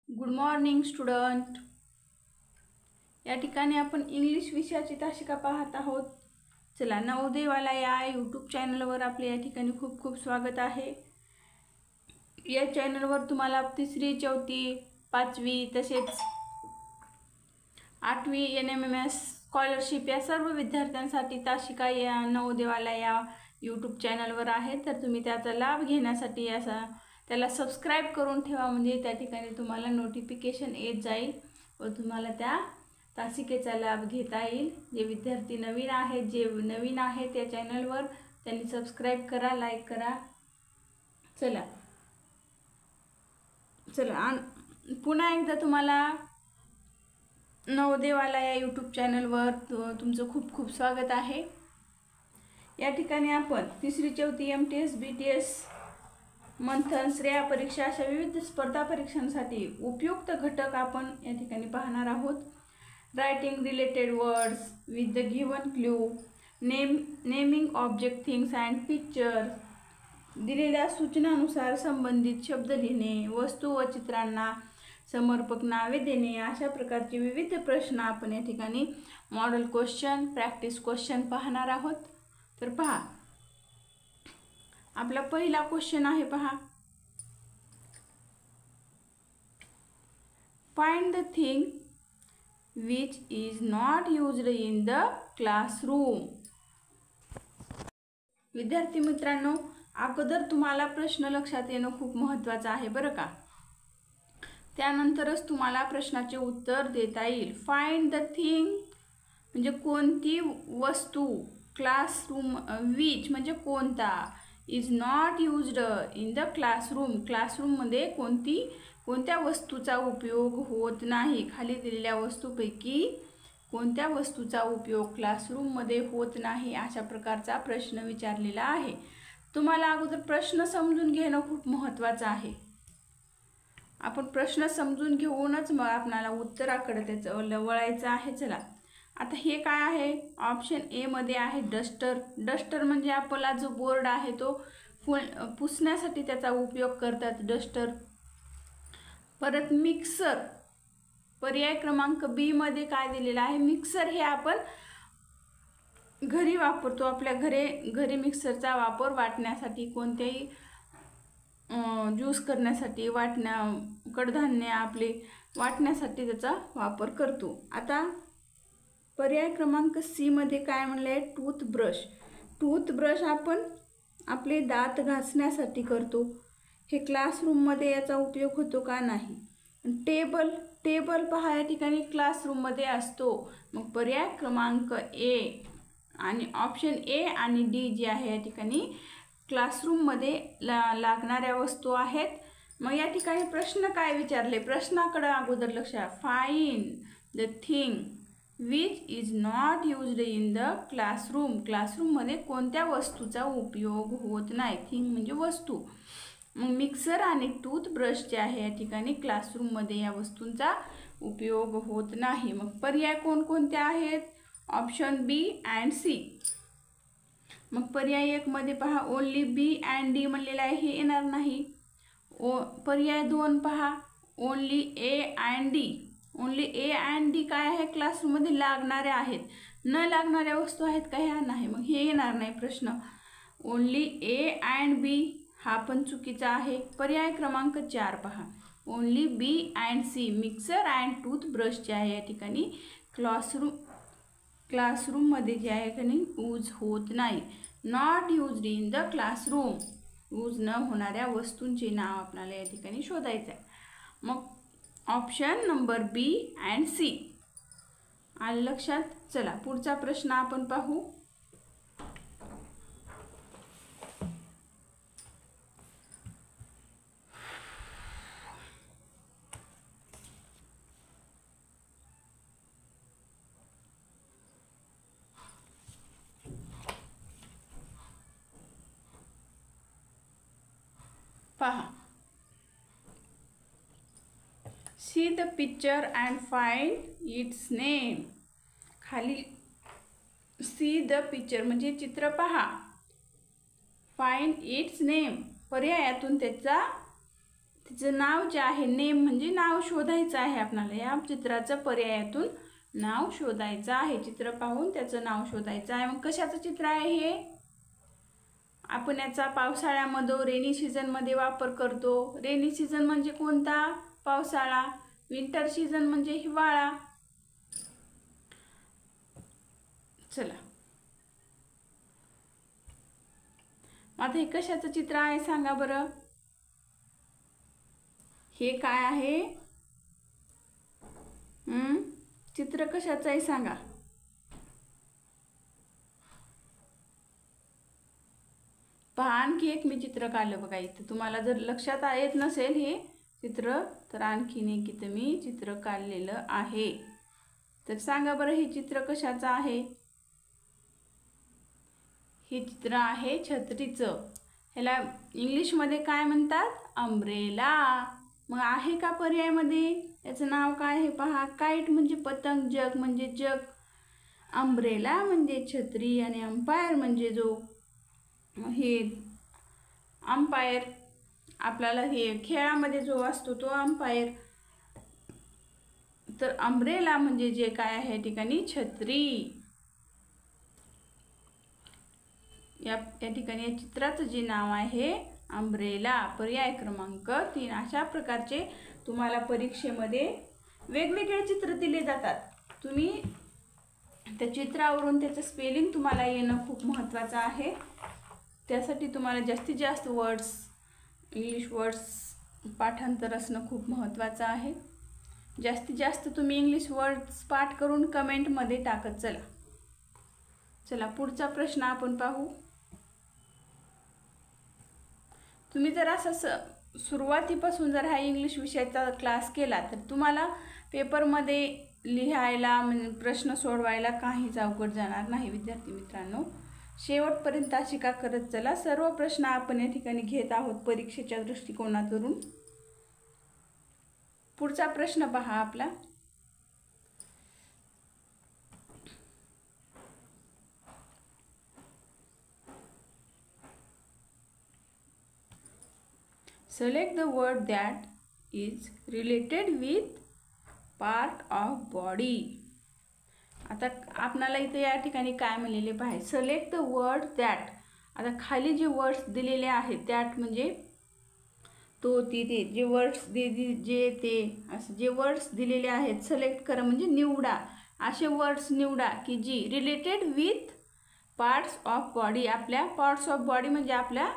Good morning student. या ठिकाणी आपण इंग्लिश विषयाची तासिका पाहत आहोत। चला, नवोदयवाला या यूट्यूब चॅनलवर आपले या ठिकाणी खूप खूप स्वागत आहे। या चॅनलवर तुम्हाला तिसरी, चौथी, पाचवी तसेच 8वी NMMS स्कॉलरशिप या सर्व विद्यार्थ्यांसाठी तासिका या नवोदयवाला या यूट्यूब चॅनलवर आहे। तर तुम्ही त्याचा लाभ घेण्यासाठी त्याला सबस्क्राइब करून ठेवा, म्हणजे त्या ठिकाणी तुम्हाला नोटिफिकेशन येत जाईल व तुम्हाला त्या तासिकेचा लाभ घेता येईल। जे विद्यार्थी नवीन आहेत त्या चॅनलवर त्यांनी सबस्क्राइब करा, लाईक करा। चला पुन्हा एकदा तुम्हाला नवोदयवाला या यूट्यूब चॅनलवर तुमचं खूप खूप स्वागत आहे। या ठिकाणी आपण तिसरी, चौथी, MTS, BTS, मंथन, श्रेया परीक्षा अशा विविध स्पर्धा परीक्षांसाठी उपयुक्त घटक आपण या ठिकाणी पाहणार आहोत। Writing related words with the given clue, naming object, things and picture, दिलेल्या सूचनानुसार संबंधित शब्द लिहिणे, वस्तू व चित्रांना समर्पक नावे देणे, अशा प्रकारचे विविध प्रश्न आपण या ठिकाणी मॉडेल क्वेश्चन, प्रॅक्टिस क्वेश्चन पाहणार आहोत। तर पहा, आपला पहिला क्वेश्चन आहे, पहा, find the thing which is not used in the classroom. विद्यार्थी मित्रांनो, अगोदर तुम्हाला प्रश्न लक्षात येणं खूप महत्त्वाचं आहे बरं का, त्यानंतरच तुम्हाला प्रश्नाचे उत्तर देता येईल। फाइंड द थिंग म्हणजे कोणती वस्तू, क्लासरूम, विच म्हणजे कोणता, is not used in the classroom, क्लासरूममध्ये कोणत्या वस्तूचा उपयोग होत नाही। खाली दिलेल्या वस्तूपैकी कोणत्या वस्तूचा उपयोग क्लासरूममध्ये होत नाही, अशा प्रकारचा प्रश्न विचारलेला आहे। तुम्हाला अगोदर प्रश्न समजून घेणं खूप महत्त्वाचं आहे। आपण प्रश्न समजून घेऊनच मग आपल्याला उत्तराकडे त्याचं वळायचं आहे। चला, आता हे काय आहे, ऑप्शन ए मध्ये आहे डस्टर। डस्टर म्हणजे आपला जो बोर्ड आहे तो पुसण्यासाठी त्याचा उपयोग करतात, डस्टर। परत मिक्सर, पर्याय क्रमांक बी मध्ये काय दिलेला आहे, मिक्सर हे आपण घरी वापरतो, आपल्या घरी मिक्सरचा वापर वाटण्यासाठी, कोणत्याही ज्यूस करण्यासाठी, कडधान्य आपले वाटण्यासाठी त्याचा वापर करतो। आता पर्याय क्रमांक सी मध्ये काय म्हणले आहे, टूथब्रश। टूथब्रश आपण आपले दात घासण्यासाठी करतो, हे क्लासरूममध्ये याचा उपयोग होतो का, नाही। टेबल पहा, या ठिकाणी क्लासरूममध्ये असतो। मग पर्याय क्रमांक ए आणि ऑप्शन ए आणि डी जे आहे या ठिकाणी क्लासरूममध्ये लागणाऱ्या वस्तू आहेत। मग या ठिकाणी प्रश्न काय विचारले, प्रश्नाकडे अगोदर लक्ष द्या। Find the thing which is not used in the classroom, क्लासरूममध्ये कोणत्या वस्तूचा उपयोग होत नाही, थिंग म्हणजे वस्तू। मग मिक्सर आणि टूथब्रश जे आहे या ठिकाणी क्लासरूममध्ये या वस्तूंचा उपयोग होत नाही। मग पर्याय कोणकोणते आहेत, ऑप्शन बी अँड सी। मग पर्याय 1 मध्ये पहा, ओनली बी अँड डी म्हणलेला आहे, हे येणार नाही। पर्याय 2 पहा, only A and D. Only A and D काय आहे, क्लासरूममध्ये लागणाऱ्या आहेत, न लागणाऱ्या वस्तू आहेत का, ह्या नाही, मग हे येणार नाही प्रश्न। ओनली ए अँड बी हा पण चुकीचा आहे। पर्याय क्रमांक 4 पहा, only B and C, mixer and toothbrush जे आहे या ठिकाणी क्लासरूममध्ये जे आहे की नाही यूज होत नाही। Not used in the classroom, use न होणाऱ्या वस्तूंचे नाव आपल्याला या ठिकाणी शोधायचं आहे। मग option number B and C आलं लक्षात। चला, पुढचा प्रश्न आपण पाहू। पहा, see the picture and find its name. खाली सी द पिक्चर म्हणजे चित्र पहा, फाइंड इट्स नेम पर्यायातून त्याचा तिचं नाव जे आहे, नेम म्हणजे नाव शोधायचं आहे आपल्याला. या चित्राचं पर्यायातून नाव शोधायचं आहे. चित्र पाहून त्याचं नाव शोधायचं आहे. मग कशाचं चित्र आहे हे? आपण याचा पावसाळ्यामध्ये रेनी सीझनमध्ये वापर करतो. रेनी सीझन म्हणजे कोणता? पावसाळा. विंटर सीझन म्हणजे हिवाळा. चला, आता हे कशाचं चित्र आहे सांगा बरं. हे काय आहे? चित्र कशाचं आहे सांगा. पहा, आणखी एक मी चित्र काढलं बघा इथं. तुम्हाला जर लक्षात येत नसेल हे चित्र, तर आणखीन एक इथं मी चित्र काढलेलं आहे. तर सांगा बरं हे चित्र कशाचं आहे? हे चित्र आहे छत्रीचं. ह्याला इंग्लिशमध्ये काय म्हणतात? अम्ब्रेला. मग आहे का पर्यायामध्ये? याचं नाव काय आहे पहा. काईट म्हणजे पतंग, जग म्हणजे जग, अम्ब्रेला म्हणजे छत्री, आणि अंपायर म्हणजे जो हे अंपायर आपल्याला हे खेळामध्ये जो असतो तो अंपायर. तर अम्ब्रेला म्हणजे जे काय आहे या ठिकाणी छत्री. या ठिकाणी या चित्राचं जे नाव आहे अम्ब्रेला. पर्याय क्रमांक 3. अशा प्रकारचे तुम्हाला परीक्षेमध्ये वेगवेगळे चित्र दिले जातात. तुम्ही त्या चित्रावरून त्याचं स्पेलिंग तुम्हाला येणं खूप महत्त्वाचं आहे. त्यासाठी तुम्हाला जास्तीत जास्त वर्ड्स, इंग्लिश वर्ड्स पाठांतर असणं खूप महत्त्वाचं आहे. जास्तीत जास्त तुम्ही इंग्लिश वर्ड्स पाठ करून कमेंटमध्ये टाकत चला. चला, पुढचा प्रश्न आपण पाहू. तुम्ही जर असं सुरुवातीपासून जर हा इंग्लिश विषयाचा क्लास केला तर तुम्हाला पेपरमध्ये लिहायला म्हणजे प्रश्न सोडवायला काहीच अवघड जाणार नाही. विद्यार्थी मित्रांनो, शेवटपर्यंत शिका करत चला. सर्व प्रश्न आपण या ठिकाणी घेत आहोत परीक्षेच्या दृष्टिकोनातून. पुढचा प्रश्न पहा आपला. Select the word that is related with part of body. आता आपणाला इथे या ठिकाणी काय म्हणलेले पाहिजे? Select the word that. आता खाली जे वर्ड्स दिलेले आहेत त्यात म्हणजे तो, ती, ते, जे वर्ड्स जे, ते असे जे वर्ड्स दिलेले आहेत सिलेक्ट करा म्हणजे निवडा. असे वर्ड्स निवडा की जी related with parts of body. आपल्या पार्ट्स ऑफ बॉडी म्हणजे आपल्या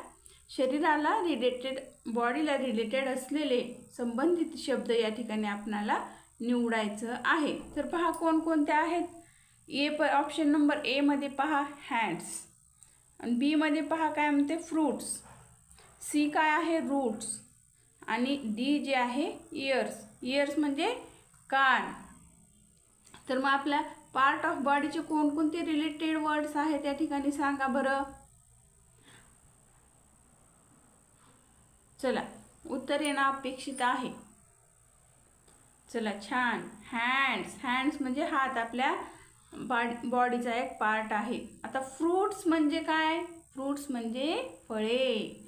शरीराला रिलेटेड, बॉडीला रिलेटेड असलेले संबंधित शब्द या ठिकाणी आपणाला निवडायचं आहे. तर पहा कोणकोणते आहेत. ऑप्शन नंबर ए मध्ये पहा हँड्स, आणि बी मध्ये पहा काय म्हणते फ्रूट्स, सी काय आहे रूट्स, आणि डी जे आहे इयर्स. इयर्स म्हणजे कान. तर मग आपल्या पार्ट ऑफ बॉडीचे कोणकोणते रिलेटेड वर्ड्स आहेत त्या ठिकाणी सांगा बरं. चला, उत्तर येणं अपेक्षित आहे. चला, छान. हँड्स, हँड्स म्हणजे हात, आपल्या बॉडीचा एक पार्ट आहे. आता फ्रूट्स म्हणजे काय? फ्रूट्स म्हणजे फळे.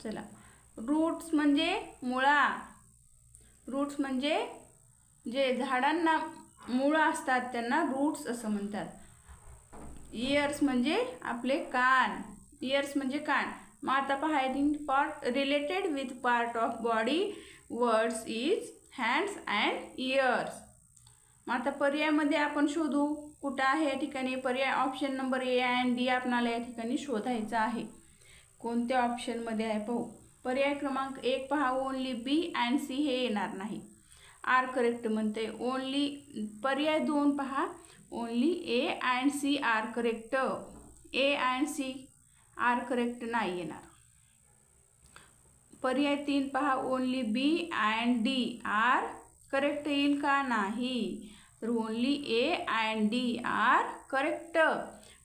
चला, रूट्स म्हणजे मुळा. रूट्स म्हणजे जे झाडांना मुळा असतात त्यांना रूट्स असं म्हणतात. इयर्स म्हणजे आपले कान. इयर्स म्हणजे कान. मग आता पहा, part related with part of body words is hands and years. मग आता पर्यायामध्ये आपण शोधू कुठं आहे या ठिकाणी. पर्याय option number A and D आपल्याला या ठिकाणी शोधायचं आहे. कोणत्या ऑप्शनमध्ये आहे पाहू. पर्याय क्रमांक 1 पहा ओनली बी अँड सी हे येणार नाही. आर करेक्ट म्हणते. ओनली पर्याय 2 पहा only A and C are correct. A and C are correct नाही येणार. पर्याय 3 पहा only B and D are correct येईल का? नाही. तर only A and D are correct.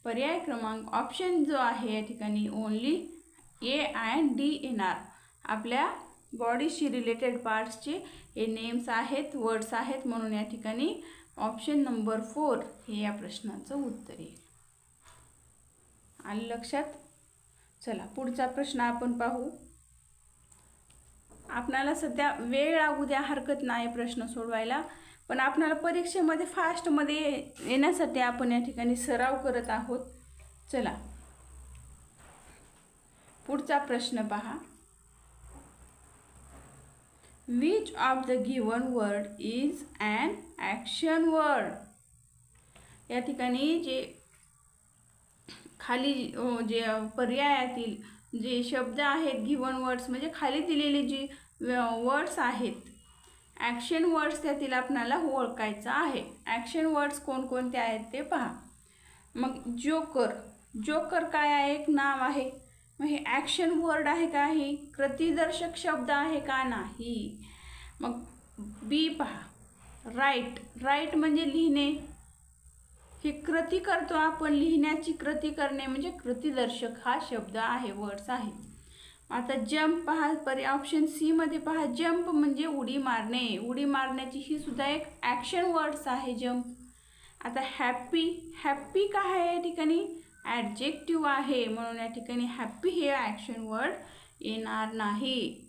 पर्याय क्रमांक ऑप्शन जो आहे या ठिकाणी ओनली ए अँड डी येणार. आपल्या बॉडीशी रिलेटेड पार्ट्सचे हे नेम्स आहेत, वर्ड्स आहेत, म्हणून या ठिकाणी ऑप्शन नंबर 4 हे या प्रश्नाचं उत्तर येईल. आलं लक्षात? चला, पुढचा प्रश्न आपण पाहू. आपणाला सध्या वेळ लागू द्या, हरकत नाही प्रश्न सोडवायला, पण आपणाला परीक्षेमध्ये फास्टमध्ये येण्यासाठी आपण या ठिकाणी सराव करत आहोत. चला पुढचा प्रश्न पहा. Which of the given word is an action word. या ठिकाणी जे खाली जे पर्यायातील जे शब्द आहेत, गिवन वर्ड्स म्हणजे खाली दिलेले जे वर्ड्स आहेत, ॲक्शन वर्ड्स त्यातील आपल्याला ओळखायचं आहे. ॲक्शन वर्ड्स कोणकोणते आहेत ते पहा. मग जोकर, जोकर काय आहे? एक नाव आहे. मग हे ॲक्शन वर्ड आहे का? हे कृतीदर्शक शब्द आहे का? नाही. मग बी पहा, राईट, राईट म्हणजे लिहिणे, हे कृती करतो आपण, लिहिण्याची कृती करणे म्हणजे कृतीदर्शक हा शब्द आहे, वर्ड्स आहे. आता जंप पहा, ऑप्शन सी मध्ये पहा, जंप म्हणजे उडी मारणे, उडी मारण्याची ही सुद्धा एक ॲक्शन वर्ड्स आहे, जंप. आता हॅप्पी, हॅप्पी काय आहे? या ठिकाणी ॲडजेक्टिव्ह आहे, म्हणून या ठिकाणी हॅप्पी हे ॲक्शन वर्ड येणार नाही.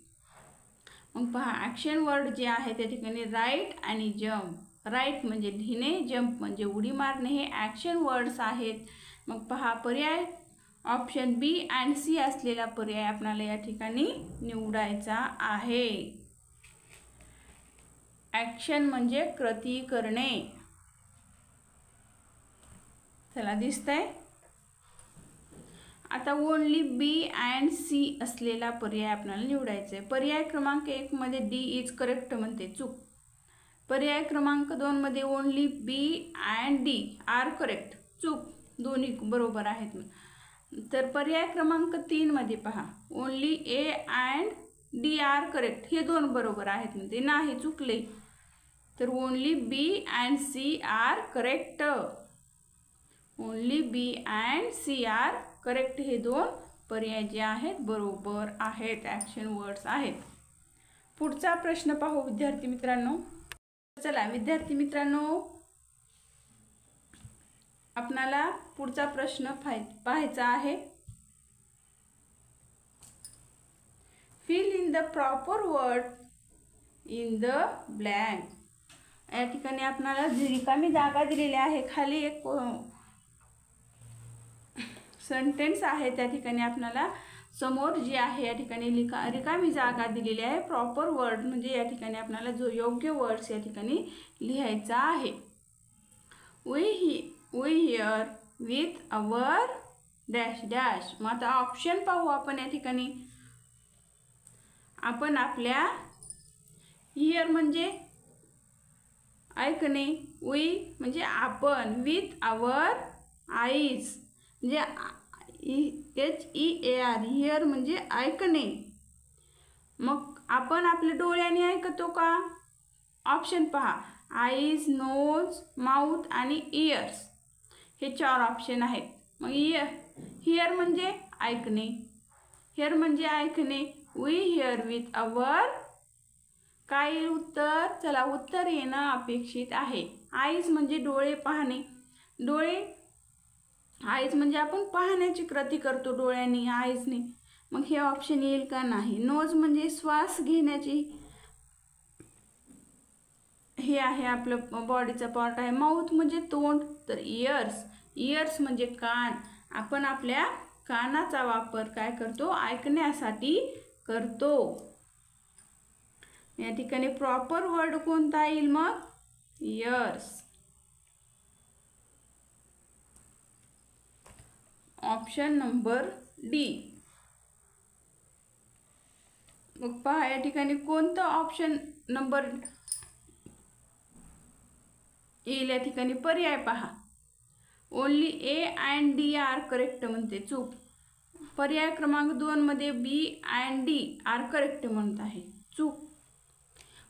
मग पहा ॲक्शन वर्ड जे आहे त्या ठिकाणी राईट आणि जंप. राईट म्हणजे लिहिणे, जंप म्हणजे उडी मारणे, हे ॲक्शन वर्ड्स आहेत. मग पहा पर्याय ऑप्शन बी अँड सी असलेला पर्याय आपल्याला या ठिकाणी निवडायचा आहे. ॲक्शन म्हणजे कृती करणे. चला दिसतंय. आता ओनली बी अँड सी असलेला पर्याय आपल्याला निवडायचा आहे. पर्याय क्रमांक 1 मध्ये डी इज करेक्ट म्हणते, चूक. पर्याय क्रमांक 2 मध्ये only B and D are correct, चूक. दोन्ही बरोबर आहेत. तर पर्याय क्रमांक 3 मध्ये पहा, only A and D are correct, हे दोन बरोबर आहेत म्हणते, नाही, चुकले. तर only B and C are correct, only B and C are correct, हे दोन पर्याय जे आहेत बरोबर आहेत, ॲक्शन वर्ड्स आहेत. पुढचा प्रश्न पाहू विद्यार्थी मित्रांनो. चला विद्यार्थी मित्रांनो, आपणाला पुढचा प्रश्न पाहायचा आहे. Fill in the proper word in the blank. या ठिकाणी आपणाला जी रिकामी जागा दिलेली आहे, खाली एक सेंटेन्स आहे, त्या ठिकाणी आपल्याला समोर जी आहे या ठिकाणी रिकामी जागा दिलेली आहे. प्रॉपर वर्ड म्हणजे या ठिकाणी आपल्याला जो योग्य वर्ड्स या ठिकाणी लिहायचा आहे. We hear with our dash dash. मग आता ऑप्शन पाहू आपण. या ठिकाणी आपण आपल्या, हिअर म्हणजे ऐकणे, वी म्हणजे आपण, विथ अवर आईज म्हणजे HEAR, हिअर म्हणजे ऐकणे. मग आपण आपल्या डोळ्याने ऐकतो का? ऑप्शन पहा, आईज, नोज, माउथ आणि इयर्स, हे 4 ऑप्शन आहेत. मग हिअर म्हणजे ऐकणे, हिअर म्हणजे ऐकणे. वी हिअर विथ अवर, काय उत्तर? चला उत्तर येणं अपेक्षित आहे. आईज म्हणजे डोळे, पाहणे, डोळे, आईज म्हणजे आपण पाहण्याची कृती करतो डोळ्यांनी, आईजने. मग हे ऑप्शन येईल का? नाही. नोज म्हणजे श्वास घेण्याची, हे आहे आपलं बॉडीचा पार्ट आहे. माउथ म्हणजे तोंड. तर इयर्स, इयर्स म्हणजे कान, आपण आपल्या कानाचा वापर काय करतो? ऐकण्यासाठी करतो. या ठिकाणी प्रॉपर वर्ड कोणता येईल मग? इयर्स. Option number D. मग पहा या ठिकाणी कोणतं ऑप्शन नंबर येईल? या ठिकाणी पर्याय पहा, only A and D are correct म्हणते, चूक. पर्याय क्रमांक 2 मध्ये B and D are correct म्हणत आहे, चूक.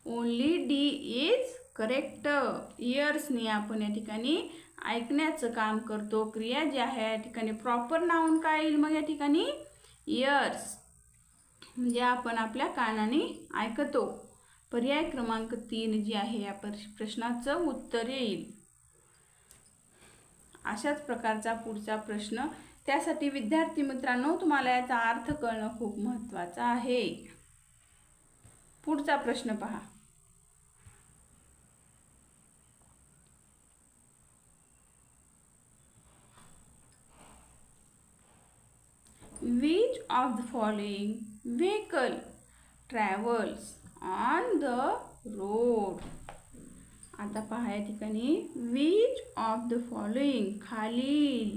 Only D is correct. इयर्सने आपण या ठिकाणी ऐकण्याचं काम करतो. क्रिया जी आहे या ठिकाणी प्रॉपर नाउन काय येईल मग? या ठिकाणी इयर्स म्हणजे आपण आपल्या कानाने ऐकतो. पर्याय क्रमांक 3 जी आहे या प्रश्नाचं उत्तर येईल. अशाच प्रकारचा पुढचा प्रश्न. त्यासाठी विद्यार्थी मित्रांनो तुम्हाला याचा अर्थ कळणं खूप महत्त्वाचं आहे. पुढचा प्रश्न पहा. Which of the following vehicle travels on the road? आता पहा या ठिकाणी which of the following खालील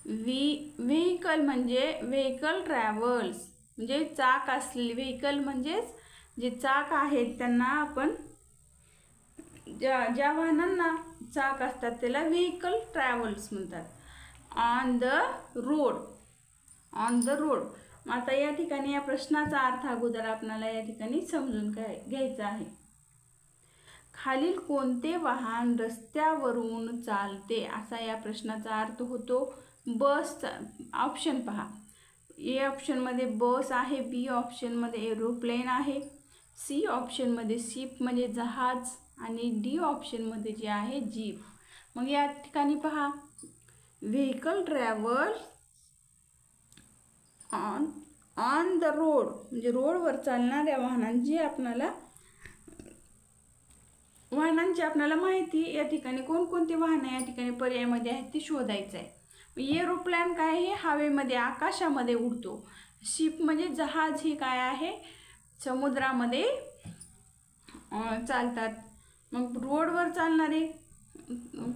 व्हेकल म्हणजे व्हेकल ट्रॅव्हल्स म्हणजे चाक असलेले व्हेकल म्हणजेच जे चाक आहेत त्यांना आपण ज्या वाहनांना चाक असतात त्याला व्हेकल ट्रॅव्हल्स म्हणतात. On the road. On the road. आता या ठिकाणी या प्रश्नाचा अर्थ अगोदर आपल्याला या ठिकाणी समजून घ्यायचा आहे. खालील कोणते वाहन रस्त्यावरून चालते असा या प्रश्नाचा अर्थ होतो. बस. ऑप्शन पहा. ए ऑप्शनमध्ये बस आहे, बी ऑप्शनमध्ये एरोप्लेन आहे, सी ऑप्शनमध्ये शिप म्हणजे जहाज आणि डी ऑप्शनमध्ये जे आहे जीप. मग या ठिकाणी पहा vehicle travel on the road म्हणजे रोडवर चालणाऱ्या वाहनांची आपल्याला माहिती या ठिकाणी कोणकोणती वाहनं या ठिकाणी पर्यायामध्ये आहेत ते शोधायचं आहे. एरोप्लेन काय आहे हवेमध्ये आकाशामध्ये उडतो. शिप म्हणजे जहाज हे काय आहे समुद्रामध्ये चालतात. मग रोडवर चालणारे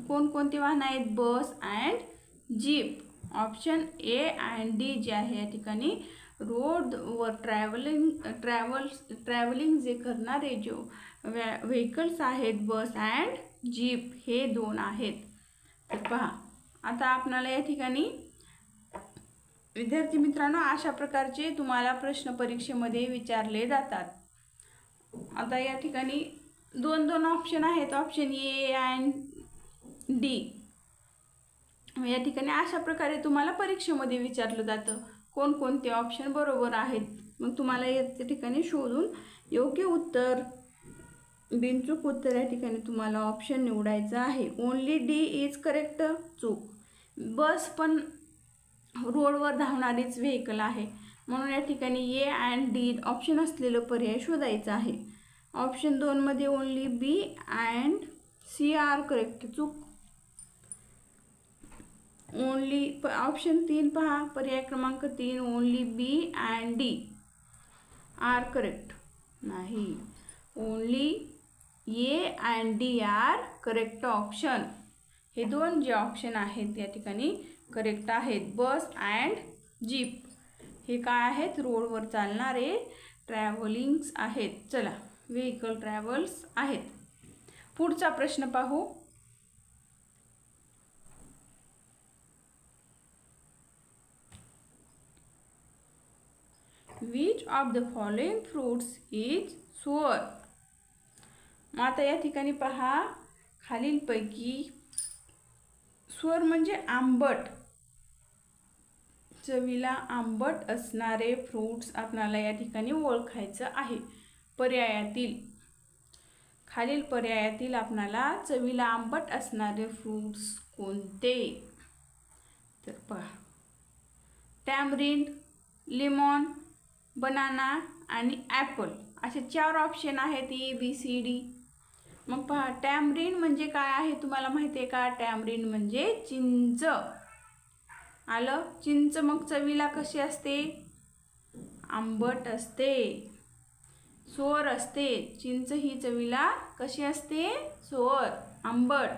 कोणकोणती वाहनं आहेत bus and jeep. Option A and D जे आहे या ठिकाणी रोडवर ट्रॅव्हलिंग जे करणारे जो व्हेकल्स आहेत बस अँड जीप हे दोन आहेत. तर पहा आता आपल्याला या ठिकाणी विद्यार्थी मित्रांनो अशा प्रकारचे तुम्हाला प्रश्न परीक्षेमध्ये विचारले जातात. आता या ठिकाणी दोन ऑप्शन आहेत. Option A and D. या ठिकाणी अशा प्रकारे तुम्हाला परीक्षेमध्ये विचारलं जातं कोणकोणते ऑप्शन बरोबर आहेत. मग तुम्हाला या ठिकाणी शोधून योग्य उत्तर बिनचूक उत्तर या ठिकाणी तुम्हाला ऑप्शन निवडायचं आहे. Only D is correct. चूक. बस पण रोडवर धावणारीच व्हेकल आहे म्हणून या ठिकाणी ए अँड डी ऑप्शन असलेलं पर्याय शोधायचा आहे. ऑप्शन 2 मध्ये only B and C are correct. चूक. ओनली ऑप्शन 3 पहा पर्याय क्रमांक 3 only B and D are correct. नाही. Only A and D are correct option. हे दोन जे ऑप्शन आहेत या ठिकाणी करेक्ट आहेत. बस अँड जीप हे काय आहेत रोडवर चालणारे ट्रॅव्हलिंग्स आहेत. चला व्हेकल ट्रॅव्हल्स आहेत. पुढचा प्रश्न पाहू. Which of the following fruits is sour? मग आता या ठिकाणी पहा खालीलपैकी सोर म्हणजे आंबट चवीला आंबट असणारे फ्रूट्स आपल्याला या ठिकाणी ओळखायचं आहे. खालील पर्यायातील आपल्याला चवीला आंबट असणारे फ्रूट्स कोणते? तर पहा टॅमरिंड, लेमॉन, बनाना आणि ॲपल असे 4 ऑप्शन आहेत ए बी सी डी. मग पहा टॅमरिंड म्हणजे काय आहे तुम्हाला माहिती आहे का? टॅमरिंड म्हणजे चिंच. आलं. चिंच मग चवीला कशी असते? आंबट असते, सोर असते. चिंच ही चवीला कशी असते? सोर, आंबट.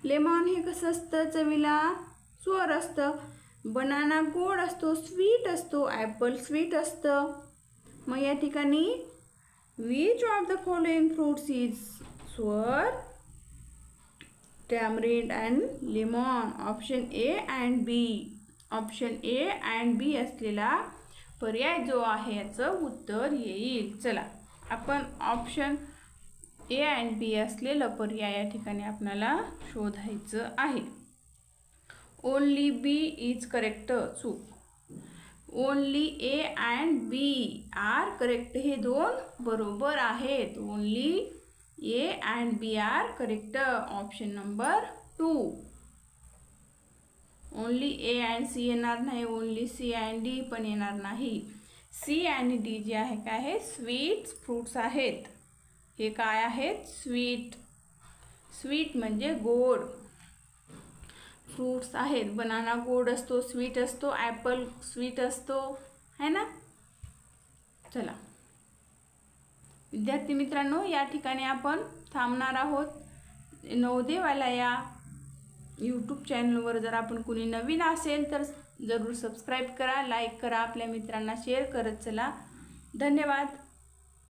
लेमॉन हे कसं असतं चवीला? सोर असतं. बनाना गोड असतो, स्वीट असतो. ॲपल स्वीट असतं. मग या ठिकाणी which of the following fruits is sour? Tamarind and lemon. Option A and B. Option A and B असलेला पर्याय जो आहे याचं उत्तर येईल. चला आपण ऑप्शन ए अँड बी असलेलं पर्याय या ठिकाणी आपल्याला शोधायचं आहे. Only B is correct. चूक. Only A and B are correct. हे दोन बरोबर आहेत. Only A and B are correct. Option number 2. Only A and C येणार नाही. ओनली सी अँड डी पण येणार नाही. सी आणि डी जे आहे काय आहे स्वीट फ्रूट्स आहेत. हे काय आहेत स्वीट. स्वीट म्हणजे गोड. फ्रूट्स आहेत. बनाना गोड असतो, स्वीट असतो. ॲपल स्वीट असतो, है ना. चला विद्यार्थी मित्रांनो, या ठिकाणी आपण थांबणार आहोत. नवोदयवाला या यूट्यूब चॅनलवर जर आपण कुणी नवीन असेल तर जरूर सबस्क्राईब करा, लाईक करा, आपल्या मित्रांना शेअर करत चला. धन्यवाद.